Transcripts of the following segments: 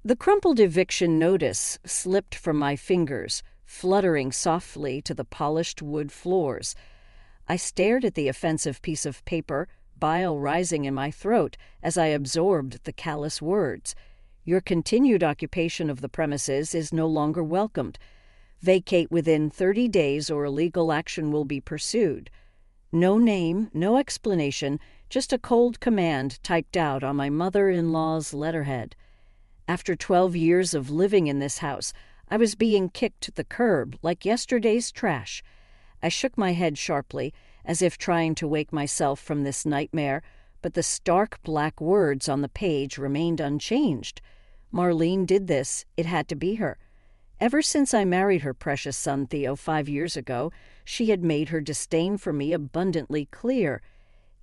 The crumpled eviction notice slipped from my fingers, fluttering softly to the polished wood floors. I stared at the offensive piece of paper, bile rising in my throat as I absorbed the callous words. Your continued occupation of the premises is no longer welcomed. Vacate within 30 days or legal action will be pursued. No name, no explanation, just a cold command typed out on my mother-in-law's letterhead. After 12 years of living in this house, I was being kicked to the curb like yesterday's trash. I shook my head sharply, as if trying to wake myself from this nightmare, but the stark black words on the page remained unchanged. Marlene did this. It had to be her. Ever since I married her precious son Theo 5 years ago, she had made her disdain for me abundantly clear.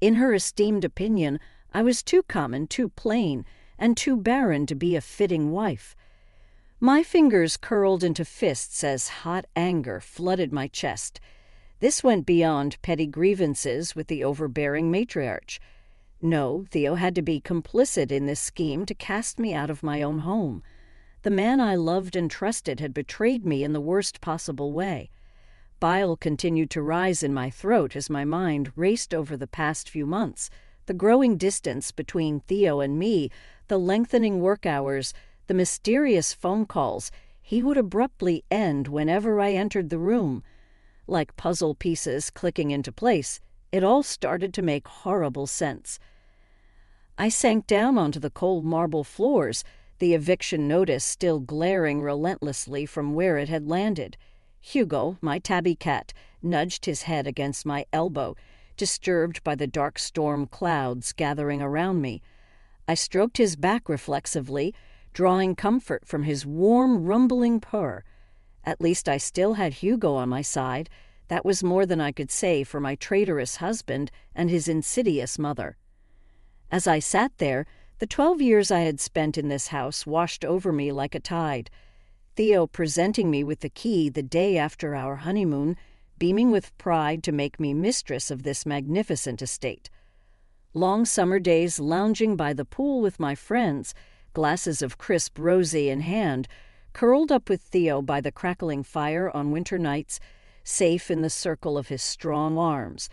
In her esteemed opinion, I was too common, too plain, and too barren to be a fitting wife. My fingers curled into fists as hot anger flooded my chest. This went beyond petty grievances with the overbearing matriarch. No, Theo had to be complicit in this scheme to cast me out of my own home. The man I loved and trusted had betrayed me in the worst possible way. Bile continued to rise in my throat as my mind raced over the past few months, the growing distance between Theo and me, the lengthening work hours, the mysterious phone calls. He would abruptly end whenever I entered the room. Like puzzle pieces clicking into place, it all started to make horrible sense. I sank down onto the cold marble floors, the eviction notice still glaring relentlessly from where it had landed. Hugo, my tabby cat, nudged his head against my elbow, disturbed by the dark storm clouds gathering around me. I stroked his back reflexively, drawing comfort from his warm, rumbling purr. At least I still had Hugo on my side. That was more than I could say for my traitorous husband and his insidious mother. As I sat there, the 12 years I had spent in this house washed over me like a tide. Theo presenting me with the key the day after our honeymoon, beaming with pride to make me mistress of this magnificent estate. Long summer days lounging by the pool with my friends, glasses of crisp rosé in hand, curled up with Theo by the crackling fire on winter nights, safe in the circle of his strong arms.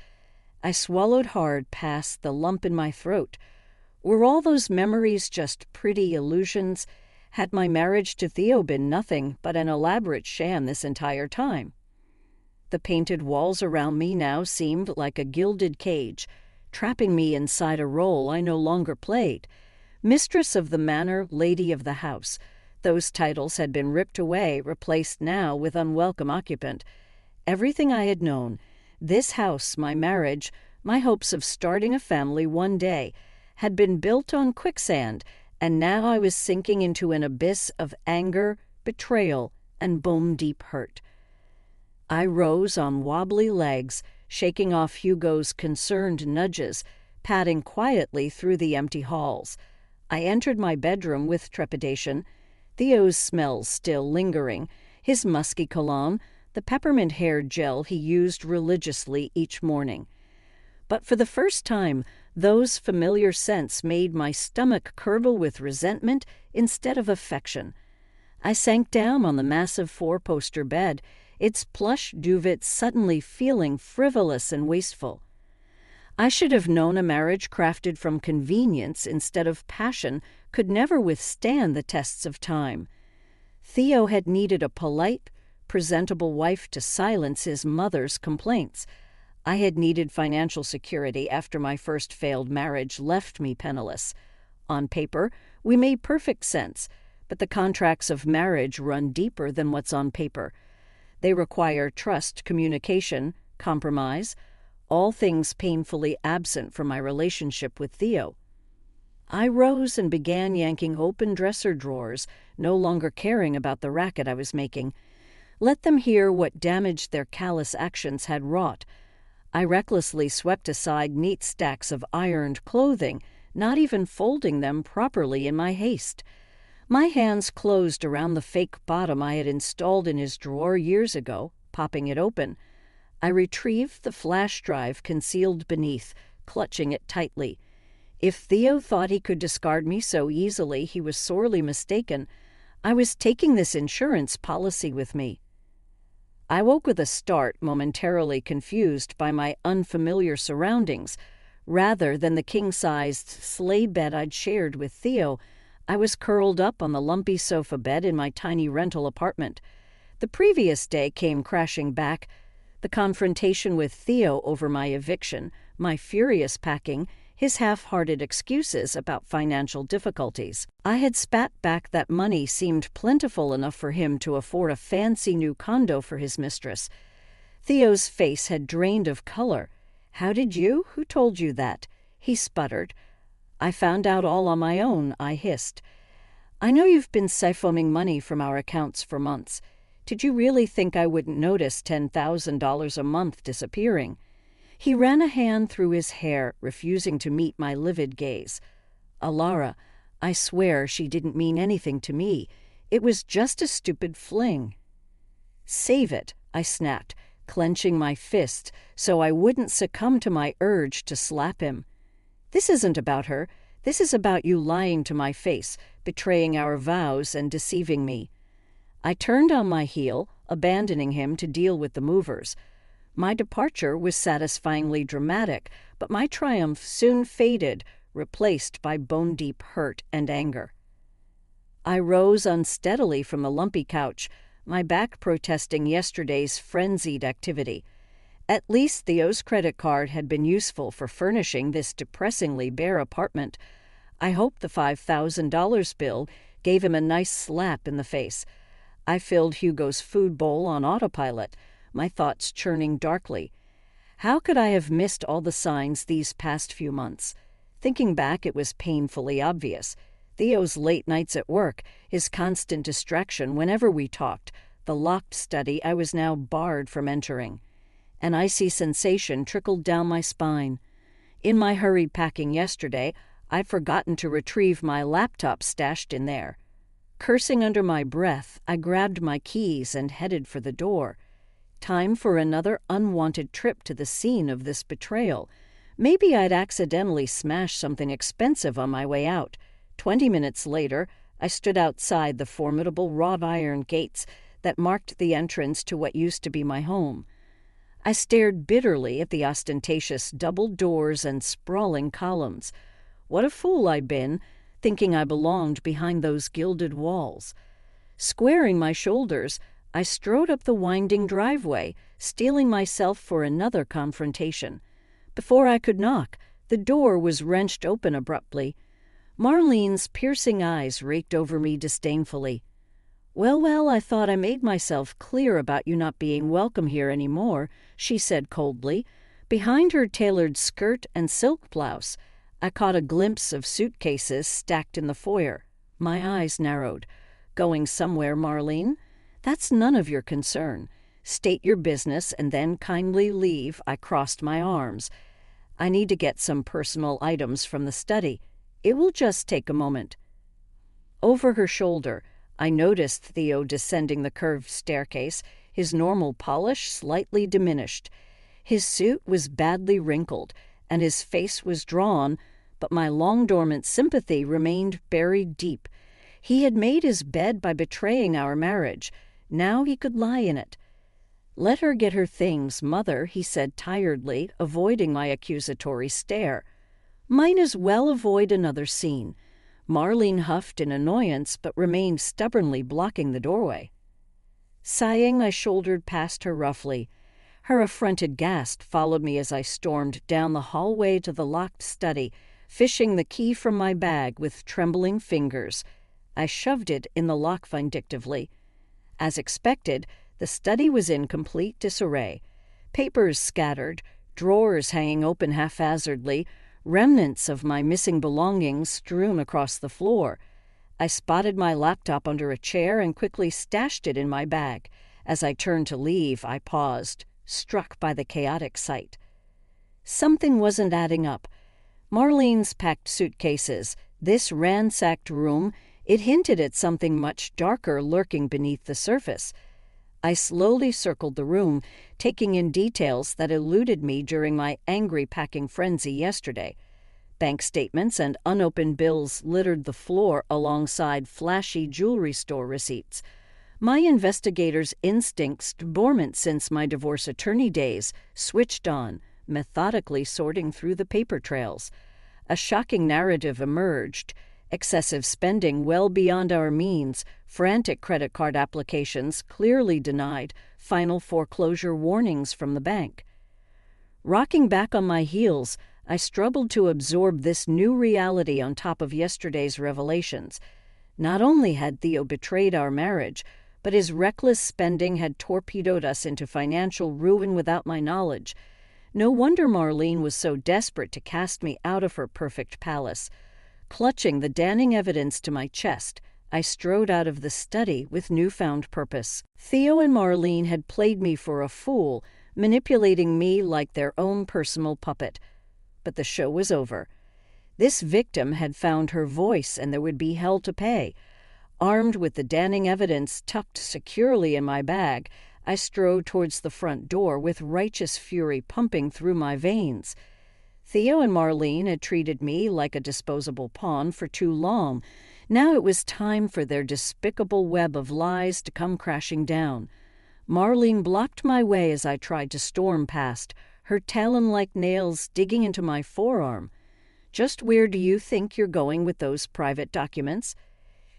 I swallowed hard past the lump in my throat. Were all those memories just pretty illusions? Had my marriage to Theo been nothing but an elaborate sham this entire time? The painted walls around me now seemed like a gilded cage, trapping me inside a role I no longer played. Mistress of the manor, lady of the house. Those titles had been ripped away, replaced now with unwelcome occupant. Everything I had known, this house, my marriage, my hopes of starting a family one day, had been built on quicksand, and now I was sinking into an abyss of anger, betrayal, and bone-deep hurt. I rose on wobbly legs, shaking off Hugo's concerned nudges, padding quietly through the empty halls. I entered my bedroom with trepidation, Theo's smells still lingering, his musky cologne, the peppermint hair gel he used religiously each morning. But for the first time, those familiar scents made my stomach curdle with resentment instead of affection. I sank down on the massive four-poster bed, its plush duvet suddenly feeling frivolous and wasteful. I should have known a marriage crafted from convenience instead of passion could never withstand the tests of time. Theo had needed a polite, presentable wife to silence his mother's complaints. I had needed financial security after my first failed marriage left me penniless. On paper, we made perfect sense, but the contracts of marriage run deeper than what's on paper. They require trust, communication, compromise, all things painfully absent from my relationship with Theo. I rose and began yanking open dresser drawers, no longer caring about the racket I was making. Let them hear what damage their callous actions had wrought. I recklessly swept aside neat stacks of ironed clothing, not even folding them properly in my haste. My hands closed around the fake bottom I had installed in his drawer years ago, popping it open. I retrieved the flash drive concealed beneath, clutching it tightly. If Theo thought he could discard me so easily, he was sorely mistaken. I was taking this insurance policy with me. I woke with a start, momentarily confused by my unfamiliar surroundings. Rather than the king-sized sleigh bed I'd shared with Theo, I was curled up on the lumpy sofa bed in my tiny rental apartment. The previous day came crashing back. The confrontation with Theo over my eviction, my furious packing, his half-hearted excuses about financial difficulties. I had spat back that money seemed plentiful enough for him to afford a fancy new condo for his mistress. Theo's face had drained of color. "How did you? Who told you that?" he sputtered. "I found out all on my own," I hissed. "I know you've been siphoning money from our accounts for months. Did you really think I wouldn't notice $10,000 a month disappearing?" He ran a hand through his hair, refusing to meet my livid gaze. "Alara, I swear she didn't mean anything to me. It was just a stupid fling." "Save it," I snapped, clenching my fist so I wouldn't succumb to my urge to slap him. "This isn't about her. This is about you lying to my face, betraying our vows and deceiving me." I turned on my heel, abandoning him to deal with the movers. My departure was satisfyingly dramatic, but my triumph soon faded, replaced by bone-deep hurt and anger. I rose unsteadily from the lumpy couch, my back protesting yesterday's frenzied activity. At least Theo's credit card had been useful for furnishing this depressingly bare apartment. I hoped the $5,000 bill gave him a nice slap in the face. I filled Hugo's food bowl on autopilot, my thoughts churning darkly. How could I have missed all the signs these past few months? Thinking back, it was painfully obvious. Theo's late nights at work, his constant distraction whenever we talked, the locked study I was now barred from entering. An icy sensation trickled down my spine. In my hurried packing yesterday, I'd forgotten to retrieve my laptop stashed in there. Cursing under my breath, I grabbed my keys and headed for the door. Time for another unwanted trip to the scene of this betrayal. Maybe I'd accidentally smashed something expensive on my way out. 20 minutes later, I stood outside the formidable wrought iron gates that marked the entrance to what used to be my home. I stared bitterly at the ostentatious double doors and sprawling columns. What a fool I'd been, thinking I belonged behind those gilded walls. Squaring my shoulders, I strode up the winding driveway, steeling myself for another confrontation. Before I could knock, the door was wrenched open abruptly. Marlene's piercing eyes raked over me disdainfully. Well, I thought I made myself clear about you not being welcome here anymore," she said coldly. Behind her tailored skirt and silk blouse, I caught a glimpse of suitcases stacked in the foyer. My eyes narrowed. "Going somewhere, Marlene? That's none of your concern. State your business and then kindly leave." I crossed my arms. "I need to get some personal items from the study. It will just take a moment." Over her shoulder, I noticed Theo descending the curved staircase, his normal polish slightly diminished. His suit was badly wrinkled, and his face was drawn, but my long-dormant sympathy remained buried deep. He had made his bed by betraying our marriage. Now he could lie in it. "Let her get her things, Mother," he said tiredly, avoiding my accusatory stare. Might as well avoid another scene. Marlene huffed in annoyance, but remained stubbornly blocking the doorway. Sighing, I shouldered past her roughly. Her affronted gasp followed me as I stormed down the hallway to the locked study, fishing the key from my bag with trembling fingers. I shoved it in the lock vindictively. As expected, the study was in complete disarray. Papers scattered, drawers hanging open haphazardly, remnants of my missing belongings strewn across the floor. I spotted my laptop under a chair and quickly stashed it in my bag. As I turned to leave, I paused, struck by the chaotic sight. Something wasn't adding up. Marlene's packed suitcases, this ransacked room, it hinted at something much darker lurking beneath the surface. I slowly circled the room, taking in details that eluded me during my angry packing frenzy yesterday. Bank statements and unopened bills littered the floor alongside flashy jewelry store receipts. My investigator's instincts, dormant since my divorce attorney days, switched on, methodically sorting through the paper trails. A shocking narrative emerged: excessive spending well beyond our means, frantic credit card applications clearly denied, final foreclosure warnings from the bank. Rocking back on my heels, I struggled to absorb this new reality on top of yesterday's revelations. Not only had Theo betrayed our marriage, but his reckless spending had torpedoed us into financial ruin without my knowledge. No wonder Marlene was so desperate to cast me out of her perfect palace. Clutching the damning evidence to my chest, I strode out of the study with newfound purpose. Theo and Marlene had played me for a fool, manipulating me like their own personal puppet. But the show was over. This victim had found her voice, and there would be hell to pay. Armed with the damning evidence tucked securely in my bag, I strode towards the front door with righteous fury pumping through my veins. Theo and Marlene had treated me like a disposable pawn for too long. Now it was time for their despicable web of lies to come crashing down. Marlene blocked my way as I tried to storm past, her talon-like nails digging into my forearm. "Just where do you think you're going with those private documents?"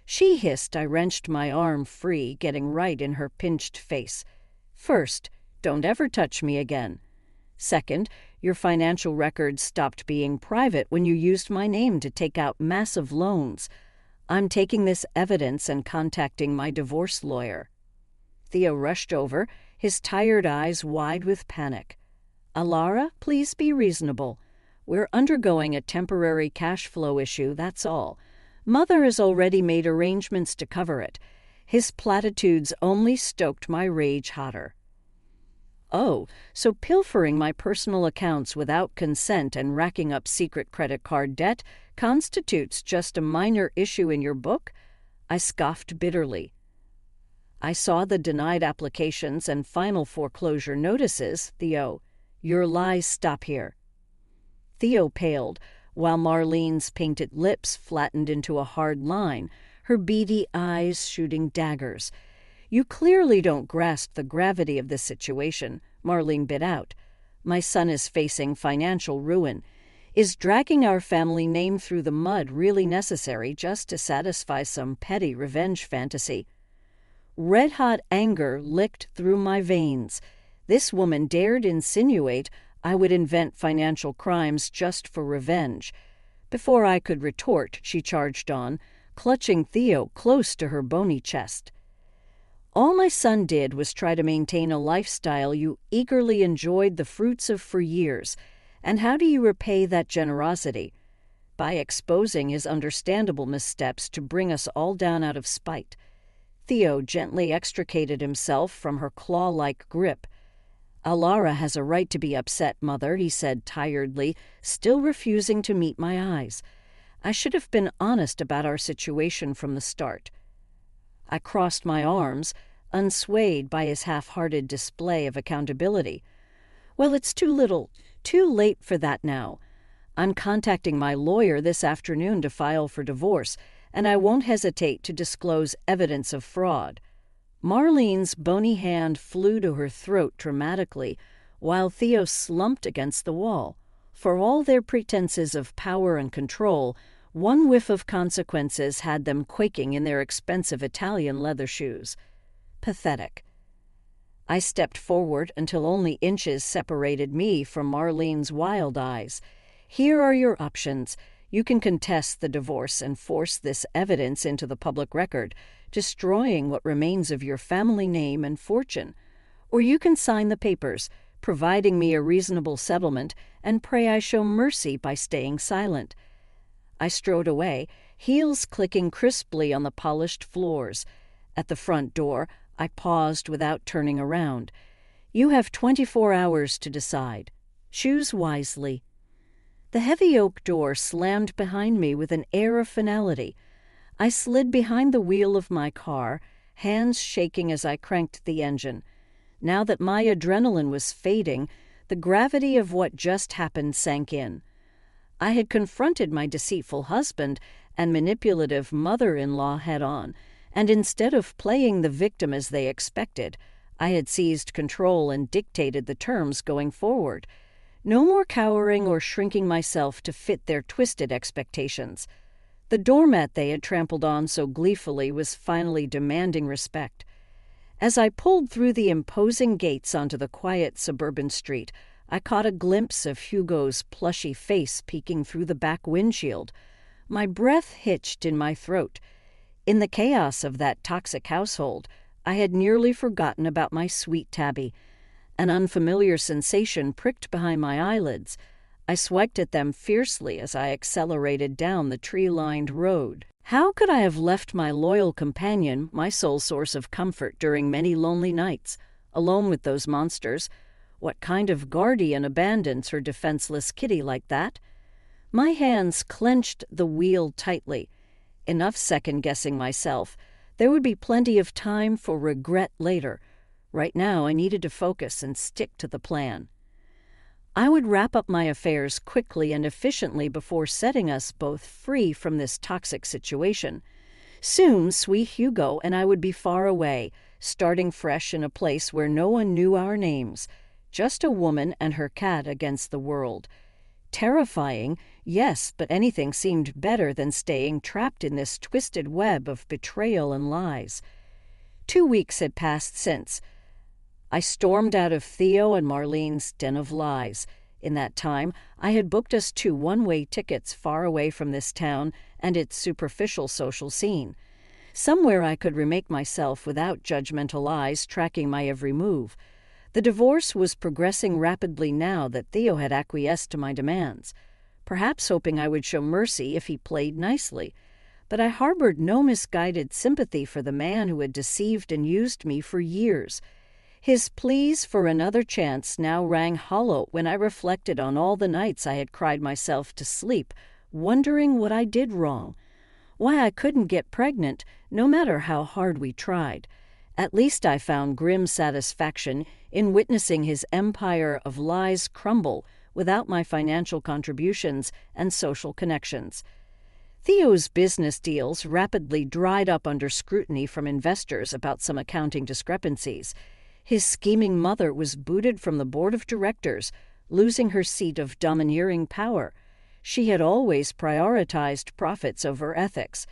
She hissed. I wrenched my arm free, getting right in her pinched face. "First, don't ever touch me again. Second, your financial records stopped being private when you used my name to take out massive loans. I'm taking this evidence and contacting my divorce lawyer." Theo rushed over, his tired eyes wide with panic. "Alara, please be reasonable. We're undergoing a temporary cash flow issue, that's all. Mother has already made arrangements to cover it." His platitudes only stoked my rage hotter. "Oh, so pilfering my personal accounts without consent and racking up secret credit card debt constitutes just a minor issue in your book?" I scoffed bitterly. "I saw the denied applications and final foreclosure notices, Theo. Your lies stop here." Theo paled, while Marlene's painted lips flattened into a hard line, her beady eyes shooting daggers. "You clearly don't grasp the gravity of this situation," Marlene bit out. "My son is facing financial ruin. Is dragging our family name through the mud really necessary just to satisfy some petty revenge fantasy?" Red-hot anger licked through my veins. This woman dared insinuate I would invent financial crimes just for revenge. Before I could retort, she charged on, clutching Theo close to her bony chest. "All my son did was try to maintain a lifestyle you eagerly enjoyed the fruits of for years. And how do you repay that generosity? By exposing his understandable missteps to bring us all down out of spite." Theo gently extricated himself from her claw-like grip. "Alara has a right to be upset, Mother," he said tiredly, still refusing to meet my eyes. "I should have been honest about our situation from the start." I crossed my arms, unswayed by his half-hearted display of accountability. "Well, it's too late for that now. I'm contacting my lawyer this afternoon to file for divorce, and I won't hesitate to disclose evidence of fraud." Marlene's bony hand flew to her throat dramatically, while Theo slumped against the wall. For all their pretenses of power and control, one whiff of consequences had them quaking in their expensive Italian leather shoes. Pathetic. I stepped forward until only inches separated me from Marlene's wild eyes. "Here are your options. You can contest the divorce and force this evidence into the public record, destroying what remains of your family name and fortune. Or you can sign the papers, providing me a reasonable settlement, and pray I show mercy by staying silent." I strode away, heels clicking crisply on the polished floors. At the front door, I paused without turning around. "You have 24 hours to decide. Choose wisely." The heavy oak door slammed behind me with an air of finality. I slid behind the wheel of my car, hands shaking as I cranked the engine. Now that my adrenaline was fading, the gravity of what just happened sank in. I had confronted my deceitful husband and manipulative mother-in-law head-on, and instead of playing the victim as they expected, I had seized control and dictated the terms going forward. No more cowering or shrinking myself to fit their twisted expectations. The doormat they had trampled on so gleefully was finally demanding respect. As I pulled through the imposing gates onto the quiet suburban street, I caught a glimpse of Hugo's plushy face peeking through the back windshield. My breath hitched in my throat. In the chaos of that toxic household, I had nearly forgotten about my sweet Tabby. An unfamiliar sensation pricked behind my eyelids. I swiped at them fiercely as I accelerated down the tree-lined road. How could I have left my loyal companion, my sole source of comfort during many lonely nights, alone with those monsters? What kind of guardian abandons her defenseless kitty like that? My hands clenched the wheel tightly. Enough second-guessing myself. There would be plenty of time for regret later. Right now, I needed to focus and stick to the plan. I would wrap up my affairs quickly and efficiently before setting us both free from this toxic situation. Soon, sweet Hugo and I would be far away, starting fresh in a place where no one knew our names. Just a woman and her cat against the world. Terrifying, yes, but anything seemed better than staying trapped in this twisted web of betrayal and lies. 2 weeks had passed since. I stormed out of Theo and Marlene's den of lies. In that time, I had booked us 2 one-way tickets far away from this town and its superficial social scene. Somewhere I could remake myself without judgmental eyes tracking my every move. The divorce was progressing rapidly now that Theo had acquiesced to my demands, perhaps hoping I would show mercy if he played nicely. But I harbored no misguided sympathy for the man who had deceived and used me for years. His pleas for another chance now rang hollow when I reflected on all the nights I had cried myself to sleep, wondering what I did wrong. Why I couldn't get pregnant, no matter how hard we tried. At least I found grim satisfaction in witnessing his empire of lies crumble without my financial contributions and social connections. Theo's business deals rapidly dried up under scrutiny from investors about some accounting discrepancies. His scheming mother was booted from the board of directors, losing her seat of domineering power. She had always prioritized profits over ethics.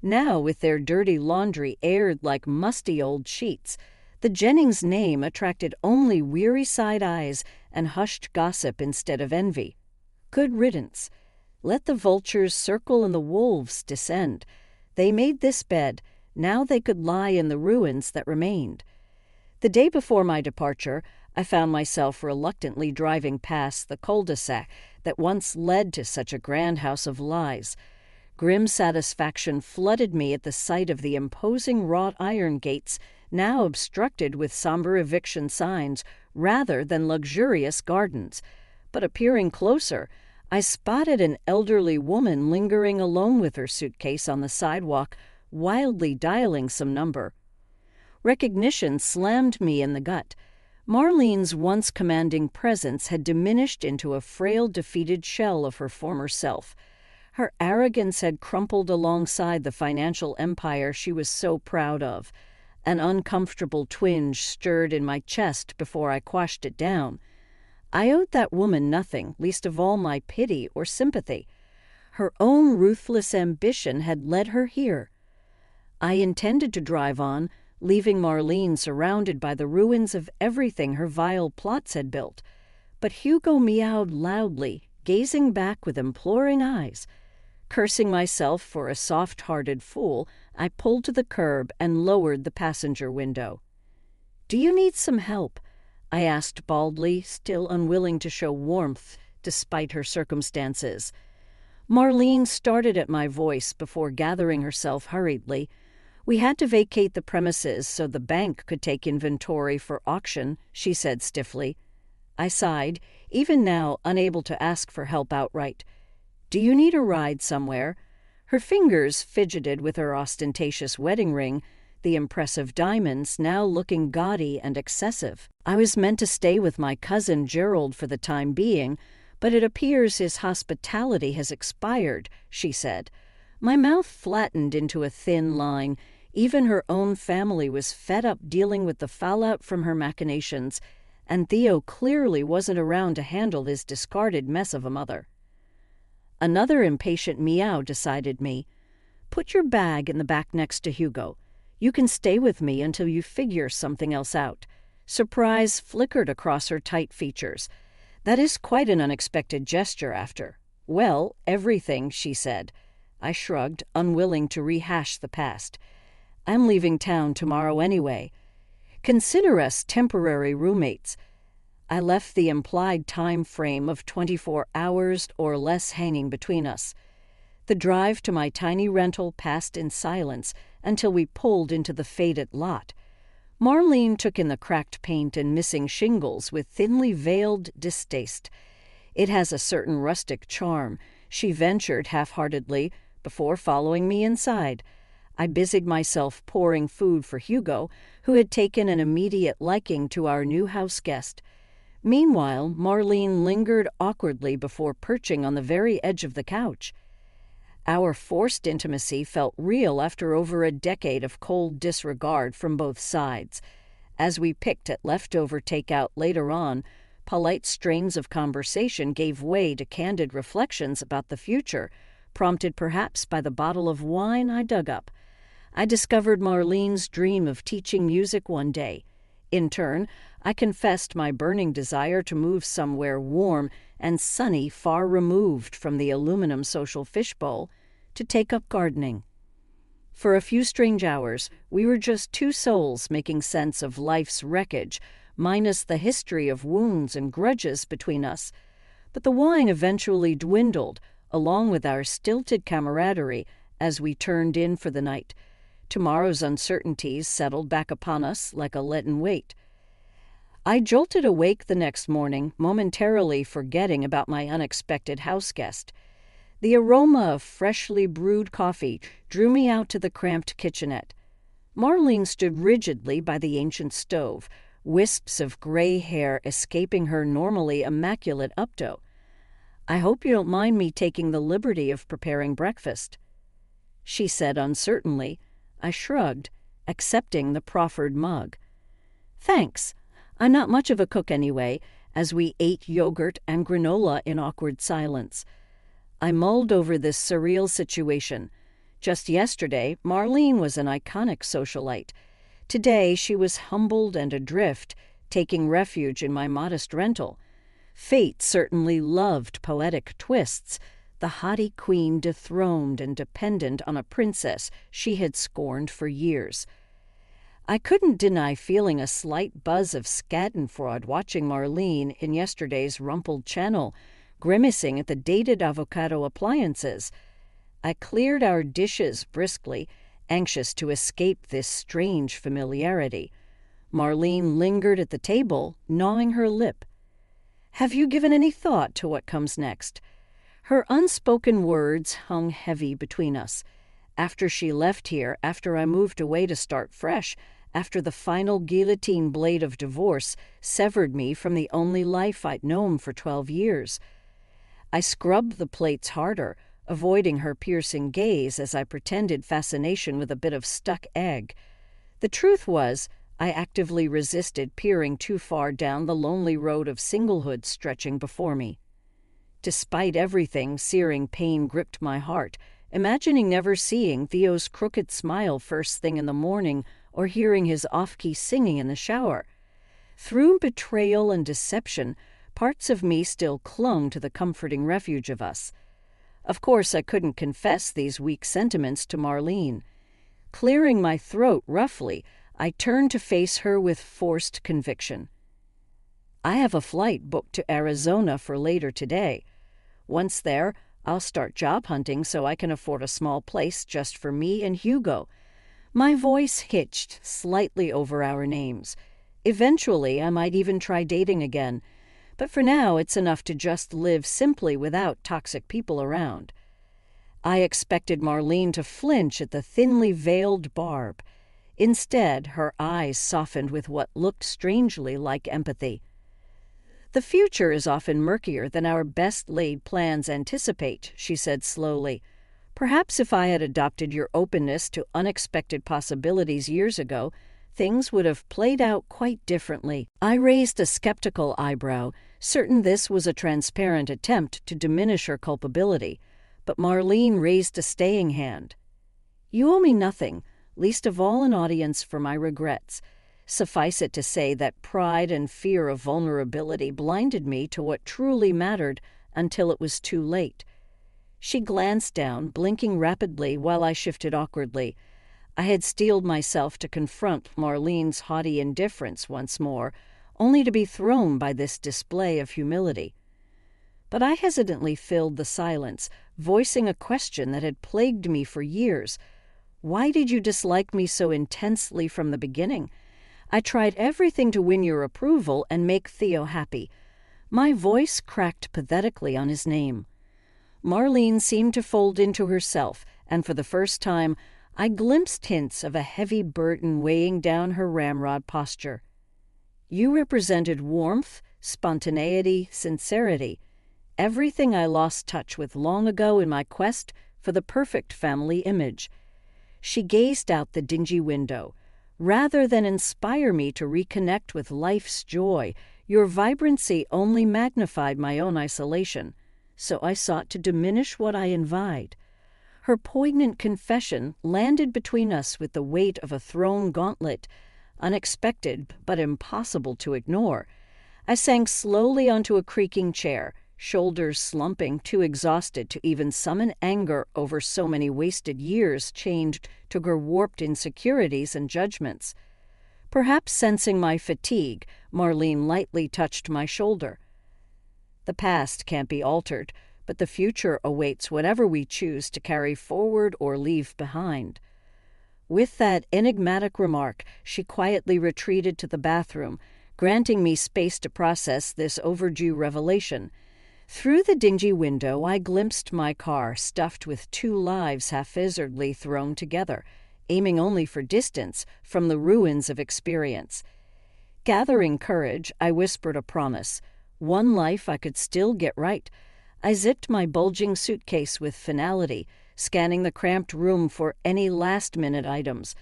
Now, with their dirty laundry aired like musty old sheets, the Jennings name attracted only weary side eyes and hushed gossip instead of envy. Good riddance. Let the vultures circle and the wolves descend. They made this bed. Now they could lie in the ruins that remained. The day before my departure, I found myself reluctantly driving past the cul-de-sac that once led to such a grand house of lies. Grim satisfaction flooded me at the sight of the imposing wrought iron gates, now obstructed with somber eviction signs rather than luxurious gardens. But appearing closer, I spotted an elderly woman lingering alone with her suitcase on the sidewalk, wildly dialing some number. Recognition slammed me in the gut. Marlene's once commanding presence had diminished into a frail, defeated shell of her former self. Her arrogance had crumpled alongside the financial empire she was so proud of. An uncomfortable twinge stirred in my chest before I quashed it down. I owed that woman nothing, least of all my pity or sympathy. Her own ruthless ambition had led her here. I intended to drive on, leaving Marlene surrounded by the ruins of everything her vile plots had built. But Hugo meowed loudly, gazing back with imploring eyes. Cursing myself for a soft-hearted fool, I pulled to the curb and lowered the passenger window. "Do you need some help?" I asked baldly, still unwilling to show warmth despite her circumstances. Marlene started at my voice before gathering herself hurriedly. "We had to vacate the premises so the bank could take inventory for auction," she said stiffly. I sighed, even now unable to ask for help outright. "Do you need a ride somewhere?" Her fingers fidgeted with her ostentatious wedding ring, the impressive diamonds now looking gaudy and excessive. I was meant to stay with my cousin Gerald for the time being, but it appears his hospitality has expired," she said. My mouth flattened into a thin line. Even her own family was fed up dealing with the fallout from her machinations, and Theo clearly wasn't around to handle his discarded mess of a mother. Another impatient meow decided me. "Put your bag in the back next to Hugo. You can stay with me until you figure something else out." Surprise flickered across her tight features. "That is quite an unexpected gesture after—" "Well, everything," she said. I shrugged, unwilling to rehash the past. "I'm leaving town tomorrow anyway. Consider us temporary roommates." I left the implied time frame of 24 hours or less hanging between us. The drive to my tiny rental passed in silence until we pulled into the faded lot. Marlene took in the cracked paint and missing shingles with thinly veiled distaste. "It has a certain rustic charm," she ventured half-heartedly before following me inside. I busied myself pouring food for Hugo, who had taken an immediate liking to our new house guest. Meanwhile, Marlene lingered awkwardly before perching on the very edge of the couch. Our forced intimacy felt real after over a decade of cold disregard from both sides. As we picked at leftover takeout later on, polite strains of conversation gave way to candid reflections about the future, prompted perhaps by the bottle of wine I dug up. I discovered Marlene's dream of teaching music one day. In turn, I confessed my burning desire to move somewhere warm and sunny, far removed from the aluminum social fishbowl, to take up gardening. For a few strange hours, we were just two souls making sense of life's wreckage, minus the history of wounds and grudges between us. But the wine eventually dwindled, along with our stilted camaraderie, as we turned in for the night. Tomorrow's uncertainties settled back upon us like a leaden weight. I jolted awake the next morning, momentarily forgetting about my unexpected house guest. The aroma of freshly brewed coffee drew me out to the cramped kitchenette. Marlene stood rigidly by the ancient stove, wisps of gray hair escaping her normally immaculate updo. "I hope you don't mind me taking the liberty of preparing breakfast," she said uncertainly. I shrugged, accepting the proffered mug. "Thanks. I'm not much of a cook anyway," as we ate yogurt and granola in awkward silence. I mulled over this surreal situation. Just yesterday, Marlene was an iconic socialite. Today, she was humbled and adrift, taking refuge in my modest rental. Fate certainly loved poetic twists, the haughty queen dethroned and dependent on a princess she had scorned for years. I couldn't deny feeling a slight buzz of schadenfreude watching Marlene in yesterday's rumpled channel, grimacing at the dated avocado appliances. I cleared our dishes briskly, anxious to escape this strange familiarity. Marlene lingered at the table, gnawing her lip. "Have you given any thought to what comes next?" Her unspoken words hung heavy between us. After she left here, after I moved away to start fresh, after the final guillotine blade of divorce severed me from the only life I'd known for 12 years. I scrubbed the plates harder, avoiding her piercing gaze as I pretended fascination with a bit of stuck egg. The truth was, I actively resisted peering too far down the lonely road of singlehood stretching before me. Despite everything, searing pain gripped my heart, imagining never seeing Theo's crooked smile first thing in the morning or hearing his off-key singing in the shower. Through betrayal and deception, parts of me still clung to the comforting refuge of us. Of course, I couldn't confess these weak sentiments to Marlene. Clearing my throat roughly, I turned to face her with forced conviction. "I have a flight booked to Arizona for later today. Once there, I'll start job hunting so I can afford a small place just for me and Hugo." My voice hitched slightly over our names. Eventually, I might even try dating again. But for now, it's enough to just live simply without toxic people around. I expected Marlene to flinch at the thinly veiled barb. Instead, her eyes softened with what looked strangely like empathy. "The future is often murkier than our best-laid plans anticipate," she said slowly. "Perhaps if I had adopted your openness to unexpected possibilities years ago, things would have played out quite differently." I raised a skeptical eyebrow, certain this was a transparent attempt to diminish her culpability, but Marlene raised a staying hand. "You owe me nothing, least of all an audience for my regrets. Suffice it to say that pride and fear of vulnerability blinded me to what truly mattered until it was too late." She glanced down, blinking rapidly while I shifted awkwardly. I had steeled myself to confront Marlene's haughty indifference once more, only to be thrown by this display of humility. But I hesitantly filled the silence, voicing a question that had plagued me for years. "Why did you dislike me so intensely from the beginning? I tried everything to win your approval and make Theo happy." My voice cracked pathetically on his name. Marlene seemed to fold into herself, and for the first time, I glimpsed hints of a heavy burden weighing down her ramrod posture. "You represented warmth, spontaneity, sincerity, everything I lost touch with long ago in my quest for the perfect family image." She gazed out the dingy window. "Rather than inspire me to reconnect with life's joy, your vibrancy only magnified my own isolation, so I sought to diminish what I envied." Her poignant confession landed between us with the weight of a thrown gauntlet, unexpected but impossible to ignore. I sank slowly onto a creaking chair, shoulders slumping, too exhausted to even summon anger over so many wasted years chained to her warped insecurities and judgments. Perhaps sensing my fatigue, Marlene lightly touched my shoulder. "The past can't be altered, but the future awaits whatever we choose to carry forward or leave behind." With that enigmatic remark, she quietly retreated to the bathroom, granting me space to process this overdue revelation. Through the dingy window, I glimpsed my car stuffed with 2 lives haphazardly thrown together, aiming only for distance from the ruins of experience. Gathering courage, I whispered a promise. One life I could still get right. I zipped my bulging suitcase with finality, scanning the cramped room for any last-minute items.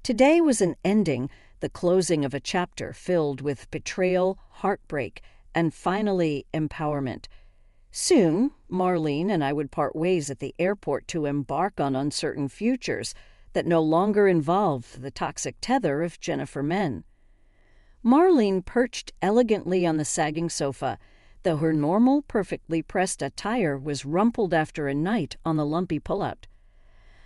Today was an ending, the closing of a chapter filled with betrayal, heartbreak, and finally empowerment. Soon, Marlene and I would part ways at the airport to embark on uncertain futures that no longer involved the toxic tether of Jennifer Men. Marlene perched elegantly on the sagging sofa, though her normal, perfectly pressed attire was rumpled after a night on the lumpy pullout.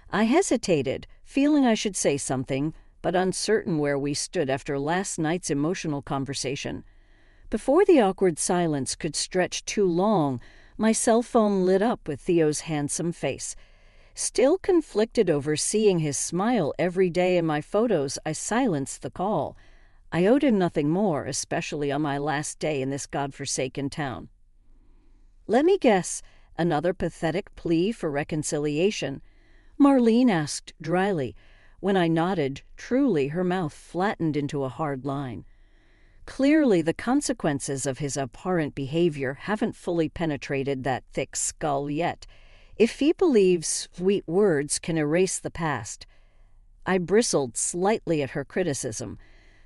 I hesitated, feeling I should say something, but uncertain where we stood after last night's emotional conversation. Before the awkward silence could stretch too long, my cell phone lit up with Theo's handsome face. Still conflicted over seeing his smile every day in my photos, I silenced the call. I owed him nothing more, especially on my last day in this godforsaken town. "Let me guess, another pathetic plea for reconciliation?" Marlene asked dryly. When I nodded, truly her mouth flattened into a hard line. Clearly the consequences of his abhorrent behavior haven't fully penetrated that thick skull yet. If he believes sweet words can erase the past. I bristled slightly at her criticism.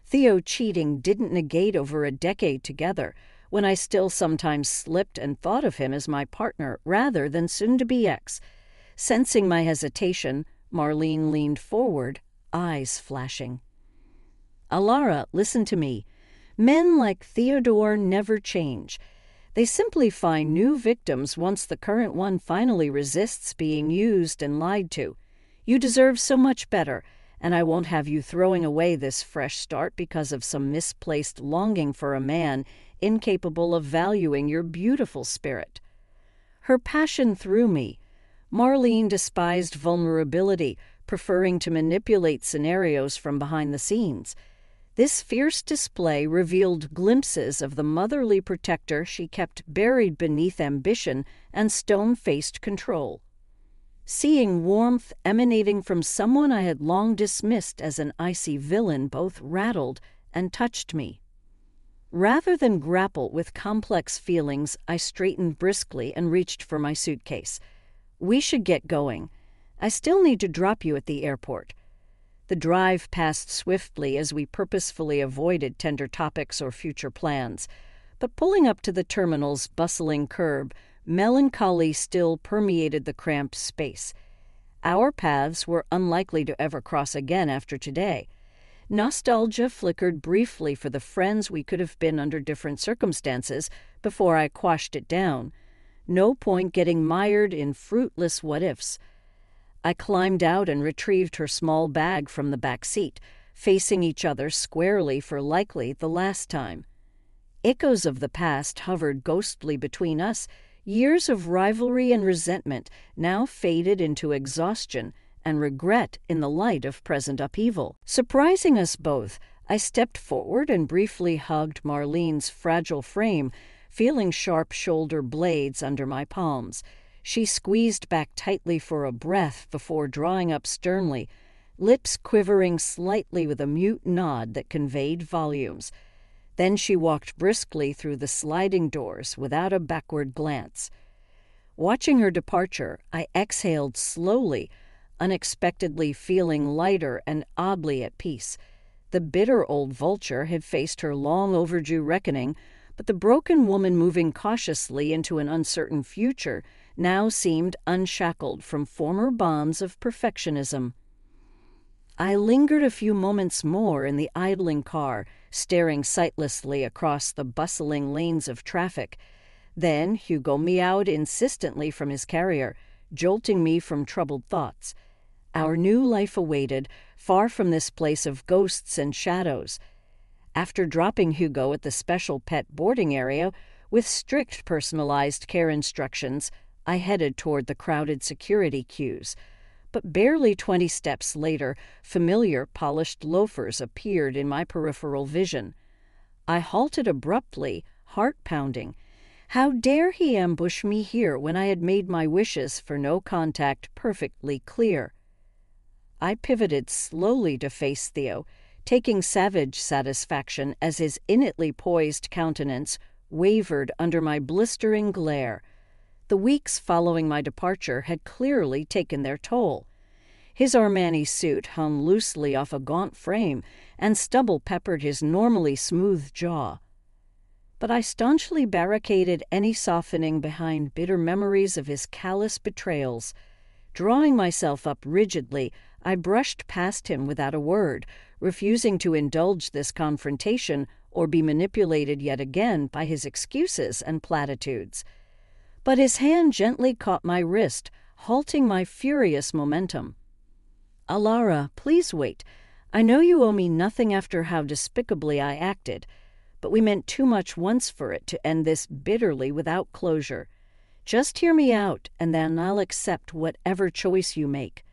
Theo cheating didn't negate over a decade together, when I still sometimes slipped and thought of him as my partner rather than soon-to-be ex. Sensing my hesitation, Marlene leaned forward, eyes flashing. "Alara, listen to me. Men like Theodore never change. They simply find new victims once the current one finally resists being used and lied to. You deserve so much better, and I won't have you throwing away this fresh start because of some misplaced longing for a man incapable of valuing your beautiful spirit." Her passion threw me. Marlene despised vulnerability, preferring to manipulate scenarios from behind the scenes. This fierce display revealed glimpses of the motherly protector she kept buried beneath ambition and stone-faced control. Seeing warmth emanating from someone I had long dismissed as an icy villain both rattled and touched me. Rather than grapple with complex feelings, I straightened briskly and reached for my suitcase. We should get going. I still need to drop you at the airport. The drive passed swiftly as we purposefully avoided tender topics or future plans. But pulling up to the terminal's bustling curb, melancholy still permeated the cramped space. Our paths were unlikely to ever cross again after today. Nostalgia flickered briefly for the friends we could have been under different circumstances before I quashed it down. No point getting mired in fruitless what-ifs. I climbed out and retrieved her small bag from the back seat, facing each other squarely for likely the last time. Echoes of the past hovered ghostly between us. Years of rivalry and resentment now faded into exhaustion and regret in the light of present upheaval. Surprising us both, I stepped forward and briefly hugged Marlene's fragile frame, feeling sharp shoulder blades under my palms. She squeezed back tightly for a breath before drawing up sternly, lips quivering slightly with a mute nod that conveyed volumes. Then she walked briskly through the sliding doors without a backward glance. Watching her departure, I exhaled slowly, unexpectedly feeling lighter and oddly at peace. The bitter old vulture had faced her long overdue reckoning, but the broken woman moving cautiously into an uncertain future now seemed unshackled from former bonds of perfectionism. I lingered a few moments more in the idling car, staring sightlessly across the bustling lanes of traffic. Then Hugo meowed insistently from his carrier, jolting me from troubled thoughts. Our new life awaited, far from this place of ghosts and shadows. After dropping Hugo at the special pet boarding area, with strict personalized care instructions, I headed toward the crowded security queues. But barely 20 steps later, familiar polished loafers appeared in my peripheral vision. I halted abruptly, heart pounding. How dare he ambush me here when I had made my wishes for no contact perfectly clear? I pivoted slowly to face Theo, taking savage satisfaction as his innately poised countenance wavered under my blistering glare. The weeks following my departure had clearly taken their toll. His Armani suit hung loosely off a gaunt frame, and stubble peppered his normally smooth jaw. But I staunchly barricaded any softening behind bitter memories of his callous betrayals. Drawing myself up rigidly, I brushed past him without a word, refusing to indulge this confrontation or be manipulated yet again by his excuses and platitudes. But his hand gently caught my wrist, halting my furious momentum. "Alara, please wait. I know you owe me nothing after how despicably I acted, but we meant too much once for it to end this bitterly without closure. Just hear me out, and then I'll accept whatever choice you make."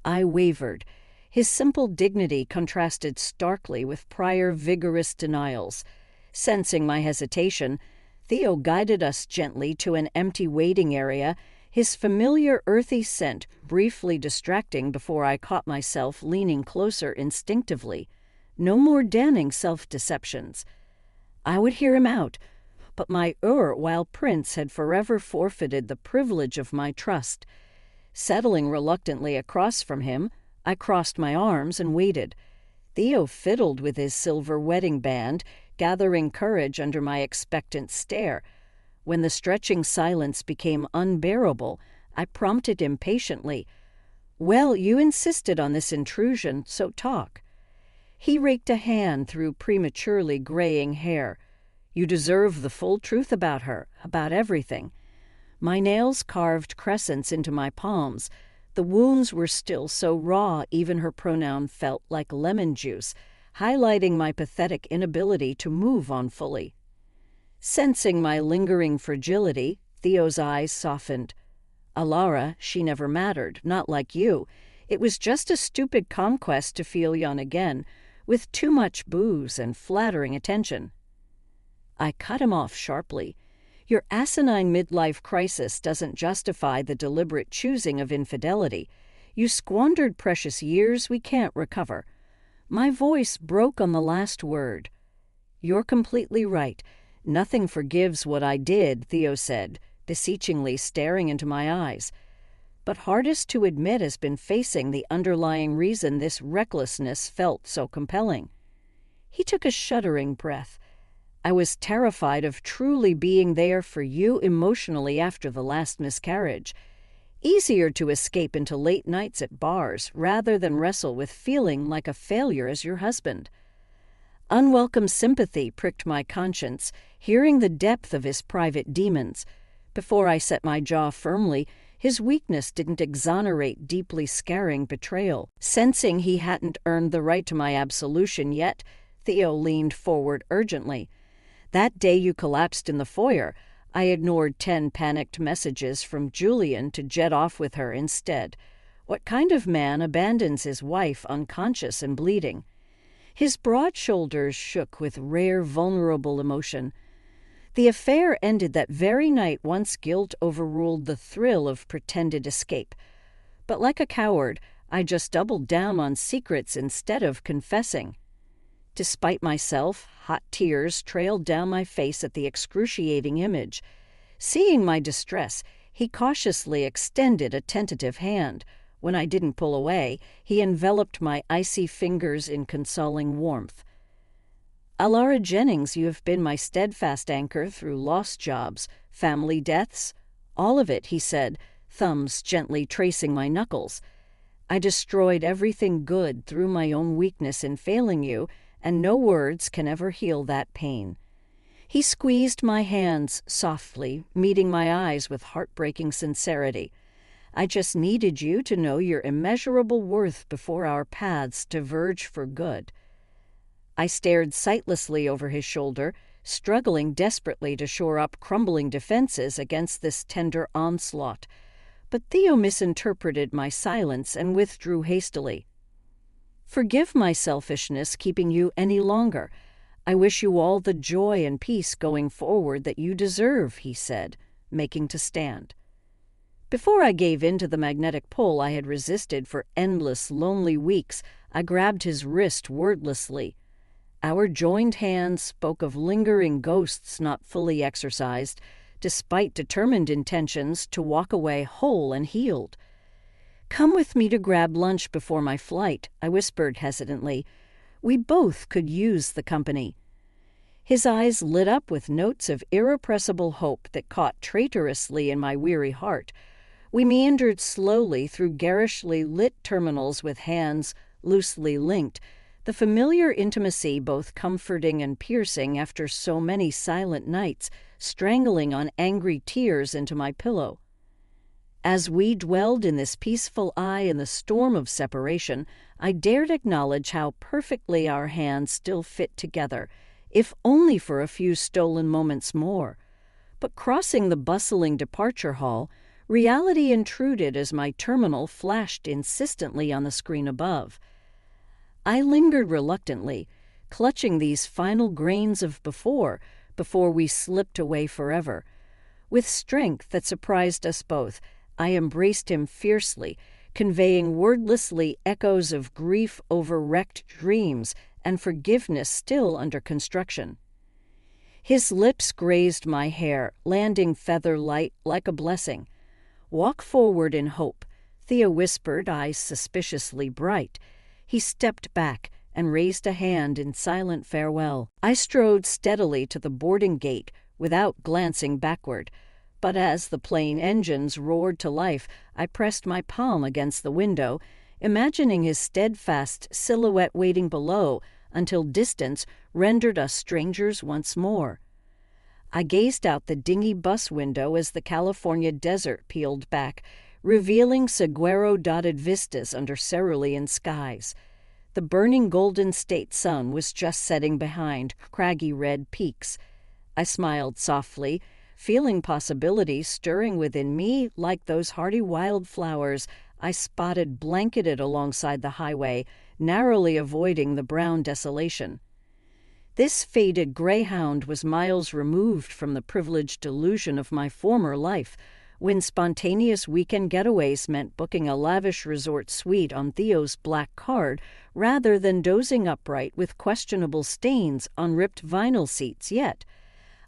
I wavered. His simple dignity contrasted starkly with prior vigorous denials. Sensing my hesitation, Theo guided us gently to an empty waiting area, his familiar earthy scent briefly distracting before I caught myself leaning closer instinctively. No more damning self-deceptions. I would hear him out, but my erstwhile prince had forever forfeited the privilege of my trust. Settling reluctantly across from him, I crossed my arms and waited. Theo fiddled with his silver wedding band, gathering courage under my expectant stare. When the stretching silence became unbearable, I prompted impatiently, "Well, you insisted on this intrusion, so talk." He raked a hand through prematurely graying hair. "You deserve the full truth about her, about everything." My nails carved crescents into my palms. The wounds were still so raw even her pronoun felt like lemon juice, highlighting my pathetic inability to move on fully. Sensing my lingering fragility, Theo's eyes softened. "Alara, she never mattered, not like you. It was just a stupid conquest to feel young again, with too much booze and flattering attention." I cut him off sharply. "Your asinine midlife crisis doesn't justify the deliberate choosing of infidelity. You squandered precious years we can't recover." My voice broke on the last word. "You're completely right. Nothing forgives what I did," Theo said, beseechingly staring into my eyes. But hardest to admit has been facing the underlying reason this recklessness felt so compelling. He took a shuddering breath. "I was terrified of truly being there for you emotionally after the last miscarriage. Easier to escape into late nights at bars rather than wrestle with feeling like a failure as your husband." Unwelcome sympathy pricked my conscience, hearing the depth of his private demons. Before I set my jaw firmly, his weakness didn't exonerate deeply scarring betrayal. Sensing he hadn't earned the right to my absolution yet, Theo leaned forward urgently. "That day you collapsed in the foyer, I ignored 10 panicked messages from Julian to jet off with her instead. What kind of man abandons his wife unconscious and bleeding?" His broad shoulders shook with rare, vulnerable emotion. The affair ended that very night once guilt overruled the thrill of pretended escape. But like a coward, I just doubled down on secrets instead of confessing. Despite myself, hot tears trailed down my face at the excruciating image. Seeing my distress, he cautiously extended a tentative hand. When I didn't pull away, he enveloped my icy fingers in consoling warmth. "Alara Jennings, you have been my steadfast anchor through lost jobs, family deaths, all of it," he said, thumbs gently tracing my knuckles. "I destroyed everything good through my own weakness in failing you, and no words can ever heal that pain." He squeezed my hands softly, meeting my eyes with heartbreaking sincerity. "I just needed you to know your immeasurable worth before our paths diverge for good." I stared sightlessly over his shoulder, struggling desperately to shore up crumbling defenses against this tender onslaught. But Theo misinterpreted my silence and withdrew hastily. "Forgive my selfishness keeping you any longer. I wish you all the joy and peace going forward that you deserve," he said, making to stand. Before I gave in to the magnetic pull I had resisted for endless, lonely weeks, I grabbed his wrist wordlessly. Our joined hands spoke of lingering ghosts not fully exorcised, despite determined intentions to walk away whole and healed. "Come with me to grab lunch before my flight," I whispered hesitantly. "We both could use the company." His eyes lit up with notes of irrepressible hope that caught traitorously in my weary heart. We meandered slowly through garishly lit terminals with hands loosely linked, the familiar intimacy both comforting and piercing after so many silent nights, strangling on angry tears into my pillow. As we dwelled in this peaceful eye in the storm of separation, I dared acknowledge how perfectly our hands still fit together, if only for a few stolen moments more. But crossing the bustling departure hall, reality intruded as my terminal flashed insistently on the screen above. I lingered reluctantly, clutching these final grains of before we slipped away forever. With strength that surprised us both, I embraced him fiercely, conveying wordlessly echoes of grief over wrecked dreams and forgiveness still under construction. His lips grazed my hair, landing feather-light like a blessing. "Walk forward in hope," Theo whispered, eyes suspiciously bright. He stepped back and raised a hand in silent farewell. I strode steadily to the boarding gate without glancing backward, but as the plane engines roared to life, I pressed my palm against the window, imagining his steadfast silhouette waiting below until distance rendered us strangers once more. I gazed out the dingy bus window as the California desert peeled back, revealing saguaro-dotted vistas under cerulean skies. The burning Golden State sun was just setting behind craggy red peaks. I smiled softly, feeling possibilities stirring within me like those hardy wildflowers I spotted blanketed alongside the highway, narrowly avoiding the brown desolation. This faded greyhound was miles removed from the privileged delusion of my former life, when spontaneous weekend getaways meant booking a lavish resort suite on Theo's black card rather than dozing upright with questionable stains on ripped vinyl seats yet.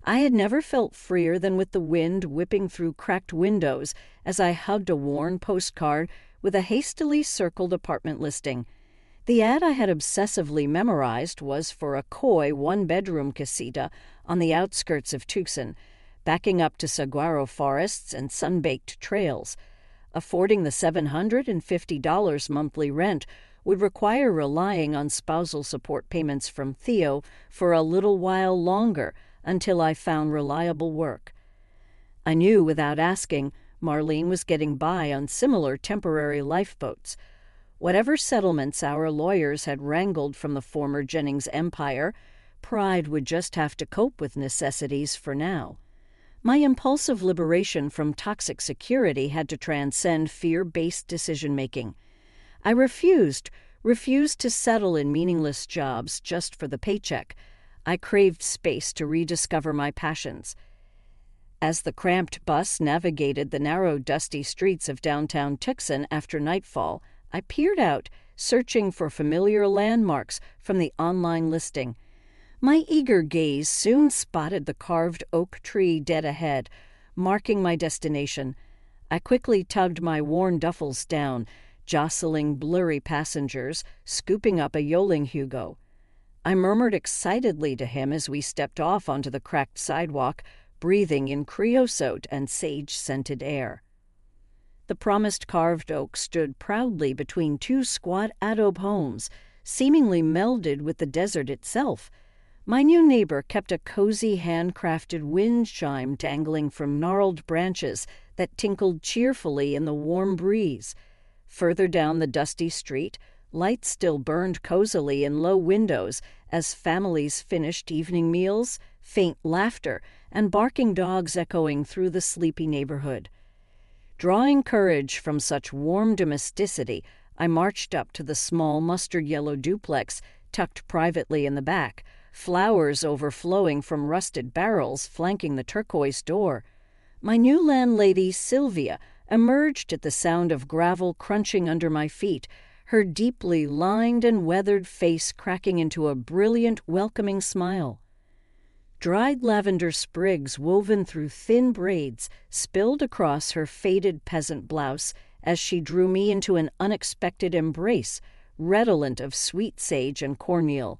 I had never felt freer than with the wind whipping through cracked windows as I hugged a worn postcard with a hastily circled apartment listing. The ad I had obsessively memorized was for a coy one-bedroom casita on the outskirts of Tucson, backing up to saguaro forests and sun-baked trails. Affording the $750 monthly rent would require relying on spousal support payments from Theo for a little while longer until I found reliable work. I knew without asking Marlene was getting by on similar temporary lifeboats. Whatever settlements our lawyers had wrangled from the former Jennings empire, Pride would just have to cope with necessities for now. My impulsive liberation from toxic security had to transcend fear-based decision-making. I refused to settle in meaningless jobs just for the paycheck. I craved space to rediscover my passions. As the cramped bus navigated the narrow, dusty streets of downtown Tucson after nightfall, I peered out, searching for familiar landmarks from the online listing. My eager gaze soon spotted the carved oak tree dead ahead, marking my destination. I quickly tugged my worn duffels down, jostling blurry passengers, scooping up a Yoling Hugo. I murmured excitedly to him as we stepped off onto the cracked sidewalk, breathing in creosote and sage-scented air. The promised carved oak stood proudly between two squat adobe homes, seemingly melded with the desert itself. My new neighbor kept a cozy handcrafted wind chime dangling from gnarled branches that tinkled cheerfully in the warm breeze. Further down the dusty street, lights still burned cozily in low windows as families finished evening meals, faint laughter, and barking dogs echoing through the sleepy neighborhood. Drawing courage from such warm domesticity, I marched up to the small mustard-yellow duplex tucked privately in the back, flowers overflowing from rusted barrels flanking the turquoise door. My new landlady, Sylvia, emerged at the sound of gravel crunching under my feet, her deeply lined and weathered face cracking into a brilliant, welcoming smile. Dried lavender sprigs woven through thin braids spilled across her faded peasant blouse as she drew me into an unexpected embrace, redolent of sweet sage and cornmeal.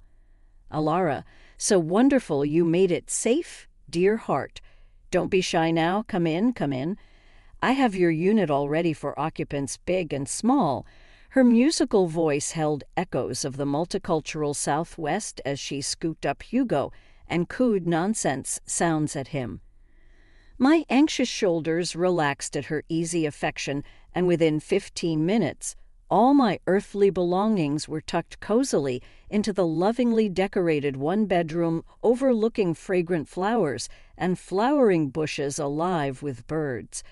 "Alara, so wonderful you made it safe, dear heart. Don't be shy now, come in, come in. I have your unit all ready for occupants big and small." Her musical voice held echoes of the multicultural Southwest as she scooped up Hugo and cooed nonsense sounds at him. My anxious shoulders relaxed at her easy affection, and within 15 minutes, all my earthly belongings were tucked cozily into the lovingly decorated one-bedroom overlooking fragrant flowers and flowering bushes alive with birds.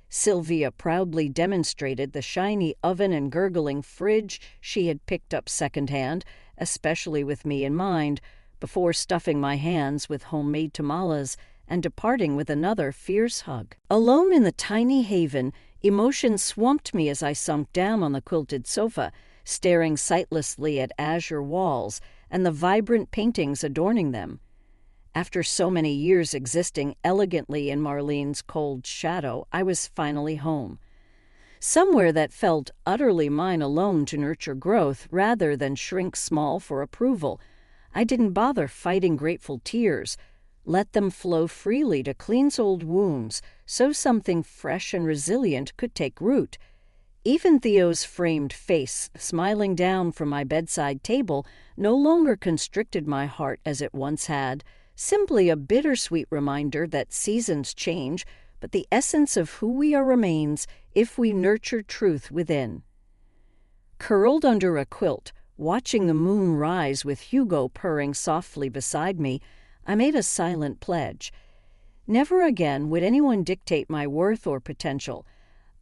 Sylvia proudly demonstrated the shiny oven and gurgling fridge she had picked up secondhand, especially with me in mind, before stuffing my hands with homemade tamales and departing with another fierce hug. Alone in the tiny haven, emotion swamped me as I sunk down on the quilted sofa, staring sightlessly at azure walls and the vibrant paintings adorning them. After so many years existing elegantly in Marlene's cold shadow, I was finally home. Somewhere that felt utterly mine alone to nurture growth rather than shrink small for approval. I didn't bother fighting grateful tears. Let them flow freely to cleanse old wounds so something fresh and resilient could take root. Even Theo's framed face, smiling down from my bedside table, no longer constricted my heart as it once had, simply a bittersweet reminder that seasons change, but the essence of who we are remains if we nurture truth within. Curled under a quilt, watching the moon rise with Hugo purring softly beside me, I made a silent pledge. Never again would anyone dictate my worth or potential.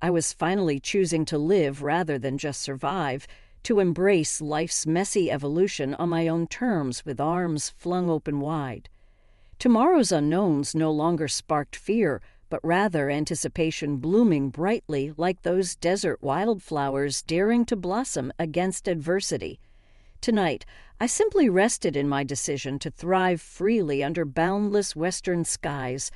I was finally choosing to live rather than just survive, to embrace life's messy evolution on my own terms with arms flung open wide. Tomorrow's unknowns no longer sparked fear, but rather anticipation blooming brightly like those desert wildflowers daring to blossom against adversity. Tonight, I simply rested in my decision to thrive freely under boundless western skies,